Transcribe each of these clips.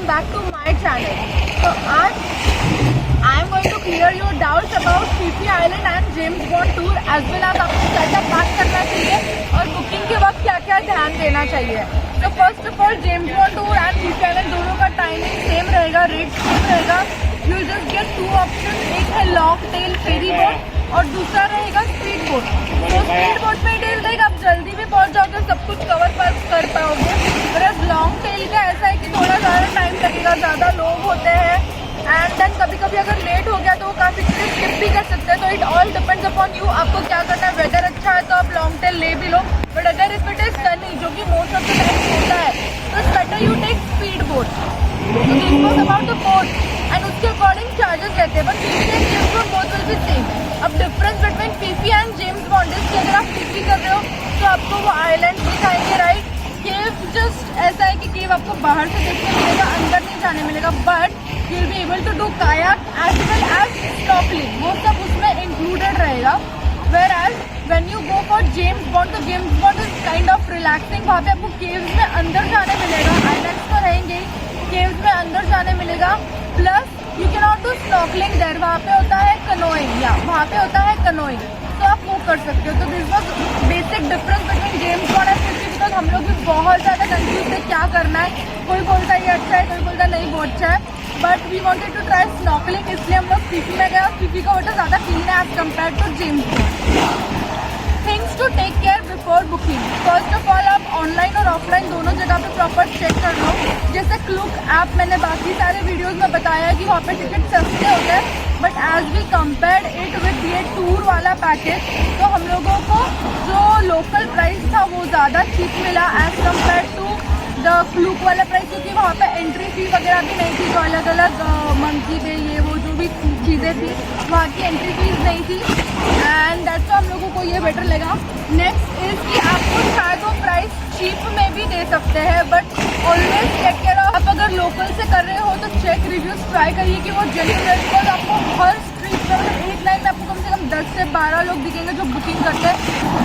welcome back to my channel. So I am going to clear your doubts about Fifi Island and James Bond tour as well as आपको क्या क्या pack करना चाहिए और booking के वक्त क्या क्या ध्यान देना चाहिए. तो first of all James Bond tour and Fifi Island दोनों का टाइमिंग सेम रहेगा, रेट सेम रहेगा. You will just get two option, एक है लॉन्ग टेल फेरी बोट और दूसरा रहेगा स्पीड बोट. तो स्पीड बोट में डेल देगा आप जल्दी भी पहुंच जाओगे, सब कुछ कवर कर पाओगे. बस लॉन्ग टेल का ऐसा है कि थोड़ा ज़्यादा टाइम लगेगा, ज़्यादा लोग होते हैं एंड देन कभी कभी अगर लेट हो गया तो वो काफ़ी चीज़ें स्किप भी कर सकते हैं. तो it all depends upon you, आपको क्या करना है. वेदर अच्छा है तो आप लॉन्ग टेल ले भी लो, बट अगर इफ इट इज सनी जो कि मोस्ट ऑफ द टाइम होता है तो it's better you take speed boat. तो this was about the boat and उसके अकॉर्डिंग चार्जेस रहते हैं. But Fifi and James Bond both will be same. अब difference between Fifi and James Bond is कि अगर आप Fifi कर रहे हो तो आपको वो आइलैंड दिखाएंगे, राइट. केव जस्ट ऐसा है कि केव आपको बाहर से देखने मिलेगा, अंदर नहीं जाने मिलेगा, but you will be able to do kayak as well as snorkelling, वो सब उसमें इंक्लूडेड रहेगा. Whereas when you go for James Bond तो James Bond is kind of relaxing. वहाँ पे आपको केव्स में अंदर जाने मिलेगा, आइलैंड्स तो रहेंगे ही, केव्स में अंदर जाने मिलेगा. Plus you can not do snorkelling there, वहाँ पे होता है कनोइंग, या वहाँ पे होता है कनोइंग, तो आप वो कर सकते हो. तो this was basic difference between James bond and Fifi. Because हम लोग भी बहुत ज़्यादा कंफ्यूज थे क्या करना है. कोई बोलता है ये अच्छा है, कोई बोलता है नहीं वो अच्छा है. But we wanted to try snorkelling, इसलिए हम लोग Fifi में गए और Fifi का वाटर ज़्यादा क्लीन है as compare to James Bond. Things to take care before booking. First of all आप ऑनलाइन और ऑफलाइन दोनों जगह पे प्रॉपर चेक कर लो. जैसे क्लूक ऐप मैंने बाकी सारे वीडियोस में बताया कि वहाँ पे टिकट सस्ते होते हैं, but as we compare it with ये टूर वाला पैकेज तो हम लोगों को जो लोकल प्राइस था वो ज़्यादा चीप मिला as compare to the Klook वाला प्राइस, क्योंकि वहाँ पे एंट्री फी वगैरह भी नहीं थी. जो अलग अलग मंकी डे ये वो जो भी चीज़ें थी वहाँ की एंट्री फीस नहीं थी एंड दैट्स हम लोगों को ये बेटर लगा. नेक्स्ट इज कि आपको शायद वो प्राइस चीप में भी दे सकते हैं, बट ऑलवेज चेक केयर. आप अगर लोकल से कर रहे हो तो चेक रिव्यूज ट्राई करिए कि वो जेन्युइन है. बिकॉज आपको हर स्ट्रीट पर एक लाइन में आपको कम से कम 10 से 12 लोग दिखेंगे जो बुकिंग करते हैं.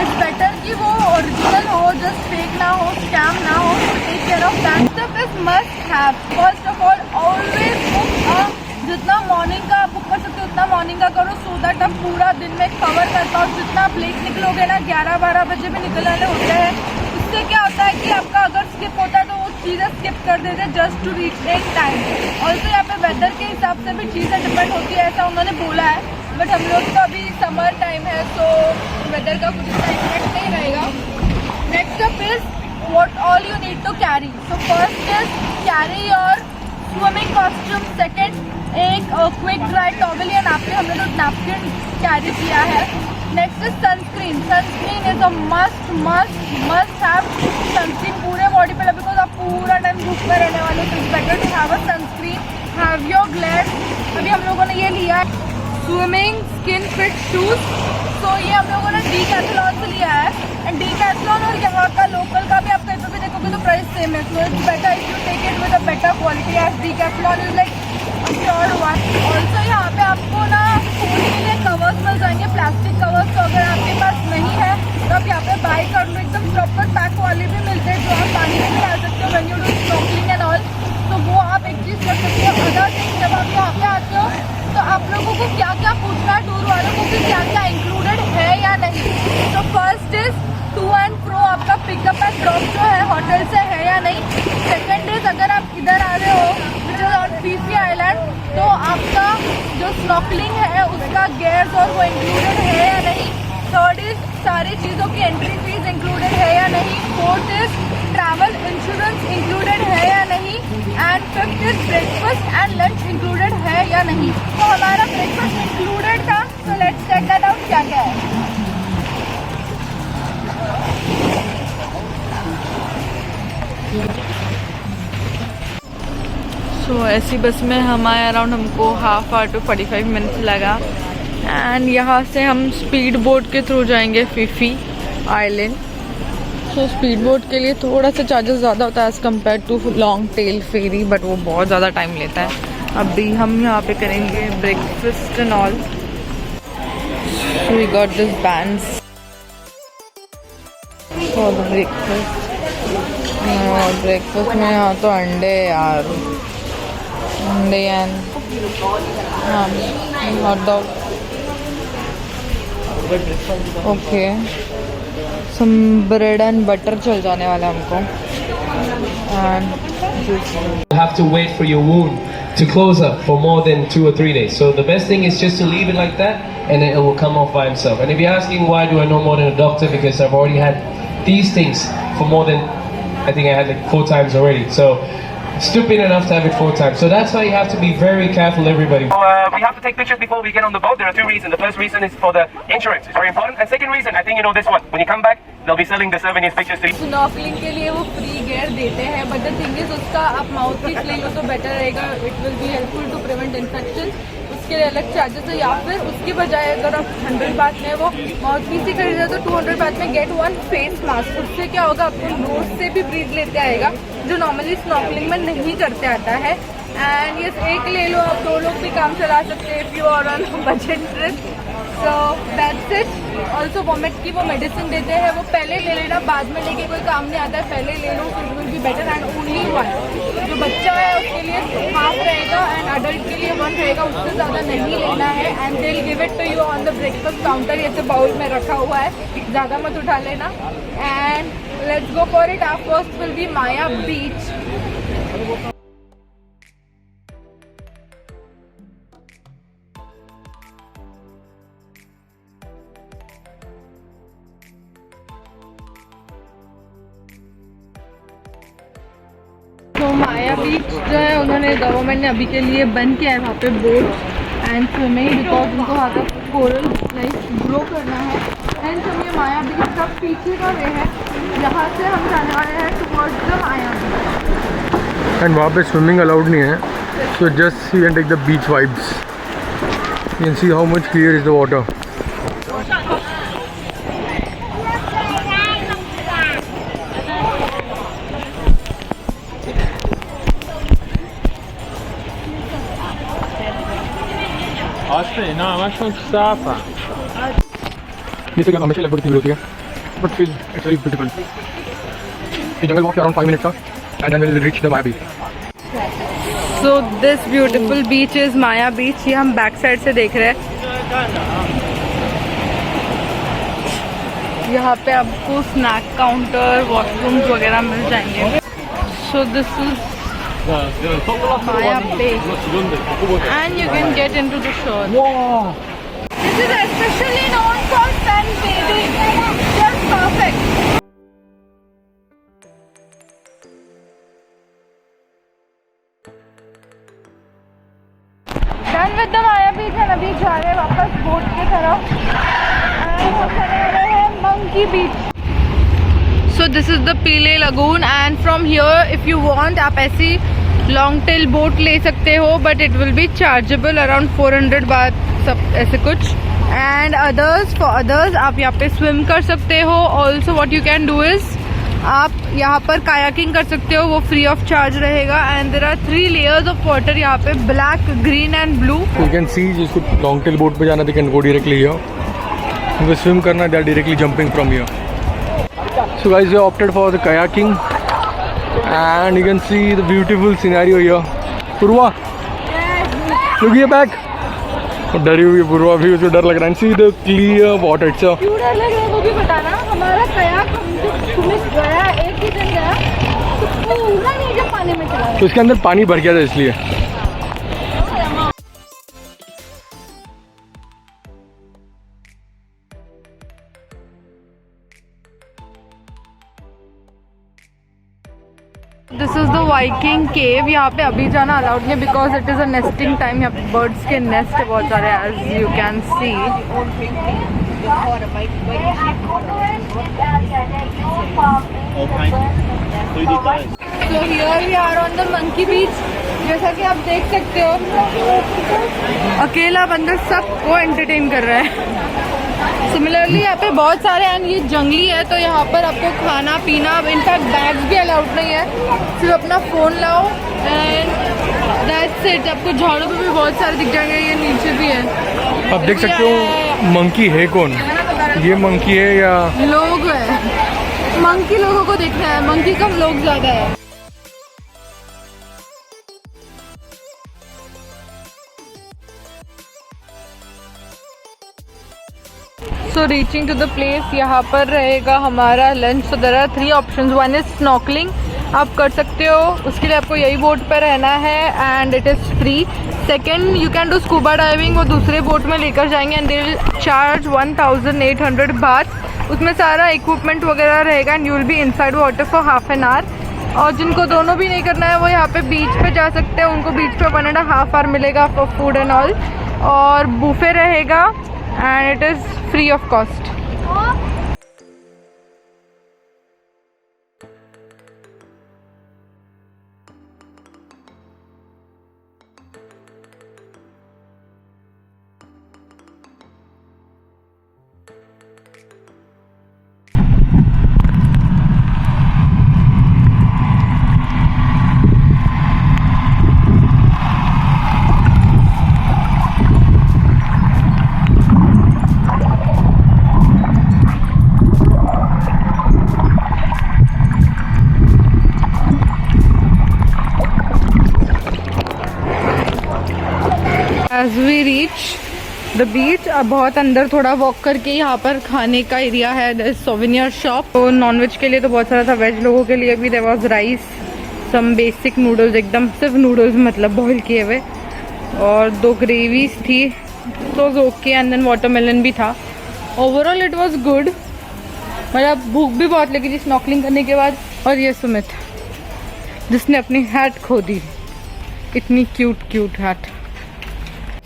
इट्स बेटर कि वो ओरिजिनल हो, जस्ट फेक ना हो, स्कैम ना हो. Take care of that. Stuff is must have. First of all always book जितना मॉर्निंग का बुक कर सकते हो उतना मॉर्निंग का करो, सो दैट आप पूरा दिन में कवर कर पाओ. जितना आप लेट निकलोगे ना, 11-12 बजे भी निकलने होते हैं, उससे क्या होता है कि आपका अगर स्किप होता है तो वो चीज़ें स्किप कर देते हैं just to reach in time. Also यहाँ पे वेदर के हिसाब से भी चीज़ें डिपेंड होती है, ऐसा उन्होंने बोला है. बट हम लोग तो अभी समर टाइम है तो वेदर का कुछ इतना इफेक्ट नहीं रहेगा. Next up is what all you need to carry. So first is carry your swimming costume. Second एक क्विक ड्राई टॉवल या नैपकिन, हमने तो नैपकिन कैरी किया है. Next is sunscreen. Sunscreen is a must have sunscreen पूरे body पे, because आप पूरा टाइम धूप में रहने वाले, तो it's better to have a sunscreen. Have your glass. अभी हम लोगों ने ये लिया है स्विमिंग स्किन फिट शूज. तो ये हम लोगों ने डीकैथलॉन से लिया है एंड डीकैथलॉन और यहाँ का लोकल का भी आप कहीं पर भी देखोगे तो प्राइस सेम है. So it's better if you take it with a better quality as Decathlon is like sure one. Also यहाँ पे आपको ना फोन के लिए कवर्स मिल जाएंगे, प्लास्टिक कवर्स. तो अगर आपके पास नहीं है तो आप यहाँ पे बाय कर लो. एकदम प्रॉपर पैक वाले भी मिलते हैं जो आप पानी में भी डाल सकते हो when you do snorkelling and all. तो वो आप एक चीज़ कर सकते हो. अदर थिंग जब आप यहाँ पे आते हो तो आप लोगों को क्या क्या पूछना है टूर वालों को कि क्या क्या इंक्लूडेड है या नहीं. तो first is to and fro, आपका पिकअप एंड ड्रॉप जो है होटल से है या नहीं. सेकेंड इज अगर आप इधर आ रहे हो which is on Fifi island तो आपका जो स्नॉर्कलिंग है उसका गेयर्स और वो इंक्लूडेड है या नहीं. थर्ड इज सारी चीज़ों की एंट्री फीस इंक्लूडेड है या नहीं. Fourth is travel insurance included है या नहीं. And fifth is breakfast and lunch included है या नहीं. तो हमारा ब्रेकफास्ट इंक्लूडेड था, तो लेट्स चेक दैट आउट क्या क्या है. सो ऐसी बस में हम आए, अराउंड हमको हाफ आवर टू 45 मिनट्स लगा. एंड यहाँ से हम स्पीड बोट के थ्रू जाएंगे Fifi island. So speed boat के लिए थोड़ा सा चार्जेस ज़्यादा होता है as compare to long tail ferry, but वो बहुत ज़्यादा टाइम लेता है. अभी हम यहाँ पे करेंगे breakfast and all. So we got this bands for the breakfast. Breakfast में यहाँ तो अंडे यार, hot dog. Okay, some bread and butter चल जाने वाला है हमको. And You have to wait for your wound to close up for more than 2 or 3 days. So the best thing is just to leave it like that, and then it will come off by itself. And if you're asking why do I know more than a doctor, because I've already had these things for more than, I think I had like 4 times already. So stupid enough to have it 4 times. So that's why you have to be very careful, everybody. We have to take pictures before we get on the boat. There are 2 reasons. The first reason is for the insurance. It's very important. And second reason, I think you know this one. When you come back, they'll be selling the souvenirs pictures to you. Snorkelling के लिए वो free gear देते हैं, but the thing is उसका आप mouth piece ले लो तो better रहेगा. It will be helpful to prevent infection. उसके लिए अलग चार्जेस है, या फिर उसके बजाय अगर आप 100 बात में वो माउथ पीस ही खरीदे तो 200 बात में गेट 1 फेस मास्क. उससे क्या होगा, आपको नोज से भी ब्रीथ लेते आएगा, जो नॉर्मली स्नॉर्कलिंग में नहीं करते आता है. एंड ये एक ले लो, आप 2 लोग भी काम चला सकते हैं if you are on budget trip. So that's it. Also vomit की वो मेडिसिन देते हैं, वो पहले ले लेना, बाद में लेके कोई काम नहीं आता है. पहले ले लो, फिर will be better. And only 1. जो बच्चा है उसके लिए हाफ रहेगा एंड अडल्ट के लिए 1 रहेगा, उससे ज़्यादा नहीं लेना है. And they will give it to you on the breakfast counter. ये तो बाउल में रखा हुआ है, ज़्यादा मत उठा लेना. And let's go for it. Our first will be Maya beach. तो माया बीच जो है उन्होंने गवर्नमेंट ने अभी के लिए बंद किया है वहाँ पे बोट एंड स्विमिंग, बिकॉज उनको वहाँ तक कोरल लाइफ ग्रो करना है. एंड हम ये माया बीच का पीछे का वे है, यहाँ से हम जाने वाले हैं towards the Maya beach. And वहाँ पे स्विमिंग अलाउड नहीं है, so just you can take the beach vibes. You can see how much clear is the water. ये तो क्या हमेशा लगभग भीड़ होती है, बट फिर इट्स वेरी ब्यूटीफुल. ये जंगल वॉक अराउंड 5 मिनट का and then will reach the Maya beach. So this beautiful beach is Maya beach. ये हम बैक साइड से देख रहे हैं. यहाँ पे आपको स्नैक काउंटर, वॉशरूम्स वगैरह मिल जाएंगे. So this is Maya Bay, and you can get into the shore. Wow. This is especially known for sunbathing. Just perfect. Done with the Maya Beach and अभी जा रहे हैं वापस बोट की तरफ. And हम चले रहे हैं Monkey Beach. So this is the Pile Lagoon, and from here if you want आप ऐसी लॉन्ग टेल बोट ले सकते हो, but it will be chargeable around 400 बात सब ऐसे कुछ. एंड अदर्स फॉर अदर्स आप यहाँ पे स्विम कर सकते हो. Also what you can do is आप यहाँ पर कायाकिंग कर सकते हो, वो फ्री ऑफ चार्ज रहेगा. And there are 3 layers of water यहाँ पे, black, green and blue. You can see जिसको लॉन्ग टेल बोट पे जाना they can go directly here. उनको स्विम करना they are directly jumping from here. So guys we opted for the kayaking and you can see the beautiful scenario here. Purva, look here back. डरी हुई पूर्वा भी, उसको डर लग रहा है. See the clear water. It's a क्यों डर लग रहा है वो भी बताना. हमारा कयाक तुम्हें गया, एक ही दिन गया तो पूरा नीचे पानी में चला गया. तो इसके अंदर पानी भर गया था इसलिए. This is the Viking cave. यहाँ पे अभी जाना अलाउड नहीं है because it is a nesting time. यहाँ पे बर्ड्स के नेस्ट है बहुत सारे, as you can see. So here we are on the Monkey Beach. जैसा कि आप देख सकते हो अकेला बंदा सबको एंटरटेन कर रहा है. सिमिलरली यहाँ पे बहुत सारे, एंड ये जंगली है तो यहाँ पर आपको खाना पीना, इनफैक्ट बैग्स भी अलाउड नहीं है, सिर्फ अपना फ़ोन लाओ एंड दैट्स इट. आपको झाड़ों पे भी बहुत सारे दिख जाएंगे, ये नीचे भी है. आप देख सकते हो मंकी है कौन, ये मंकी है या लोग है. मंकी लोगों को देखना है, मंकी कम लोग ज़्यादा है. So reaching to the place, यहाँ पर रहेगा हमारा lunch. So there are 3 options. One is snorkelling, आप कर सकते हो, उसके लिए आपको यही बोट पर रहना है and it is free. Second, you can do scuba diving, वो दूसरे बोट में लेकर जाएंगे एंड दे विल चार्ज 1800 बात। उसमें सारा इक्विपमेंट वगैरह रहेगा and you will be inside water for half an hour. और जिनको दोनों भी नहीं करना है वो यहाँ पे बीच पे जा सकते हैं, उनको बीच पे 1.5 आवर मिलेगा फॉर फूड एंड ऑल। और बुफे रहेगा and it is free of cost. As we reach the beach, अब बहुत अंदर थोड़ा वॉक करके यहाँ पर खाने का एरिया है, सोवेनियर शॉप। तो नॉनवेज के लिए तो बहुत सारा था, वेज लोगों के लिए भी there was rice, some basic noodles, एकदम सिर्फ नूडल्स मतलब बॉईल किए हुए, और 2 ग्रेवीज थी, तो ओके, एंड देन वाटरमेलन भी था। ओवरऑल इट वाज गुड, मतलब भूख भी बहुत लगी थी स्नॉर्कलिंग करने के बाद। और ये सुमित जिसने अपनी हैट खो दी, इतनी cute hat.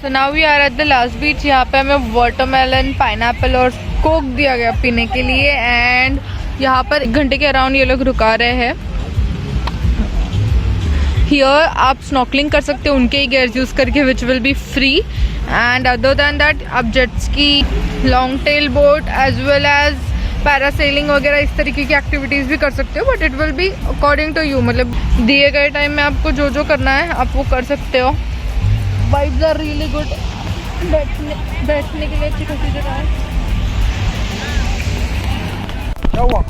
So now we are at the last beach. यहाँ पे हमें वाटरमेलन, पाइनएप्पल और कोक दिया गया पीने के लिए एंड यहाँ पर 1 घंटे के अराउंड ये लोग रुका रहे हैं। हियर आप स्नॉर्कलिंग कर सकते हो उनके ही गेयर्स यूज़ करके, which will be free. And other than that आप jet ski, long tail boat as well as parasailing वगैरह इस तरीके की एक्टिविटीज़ भी कर सकते हो, but it will be according to you, मतलब दिए गए टाइम में आपको जो जो करना है आप वो कर सकते हो। वाइब्स आर रियली गुड, बैठने के लिए अच्छी खासी जगह है। क्या हुआ?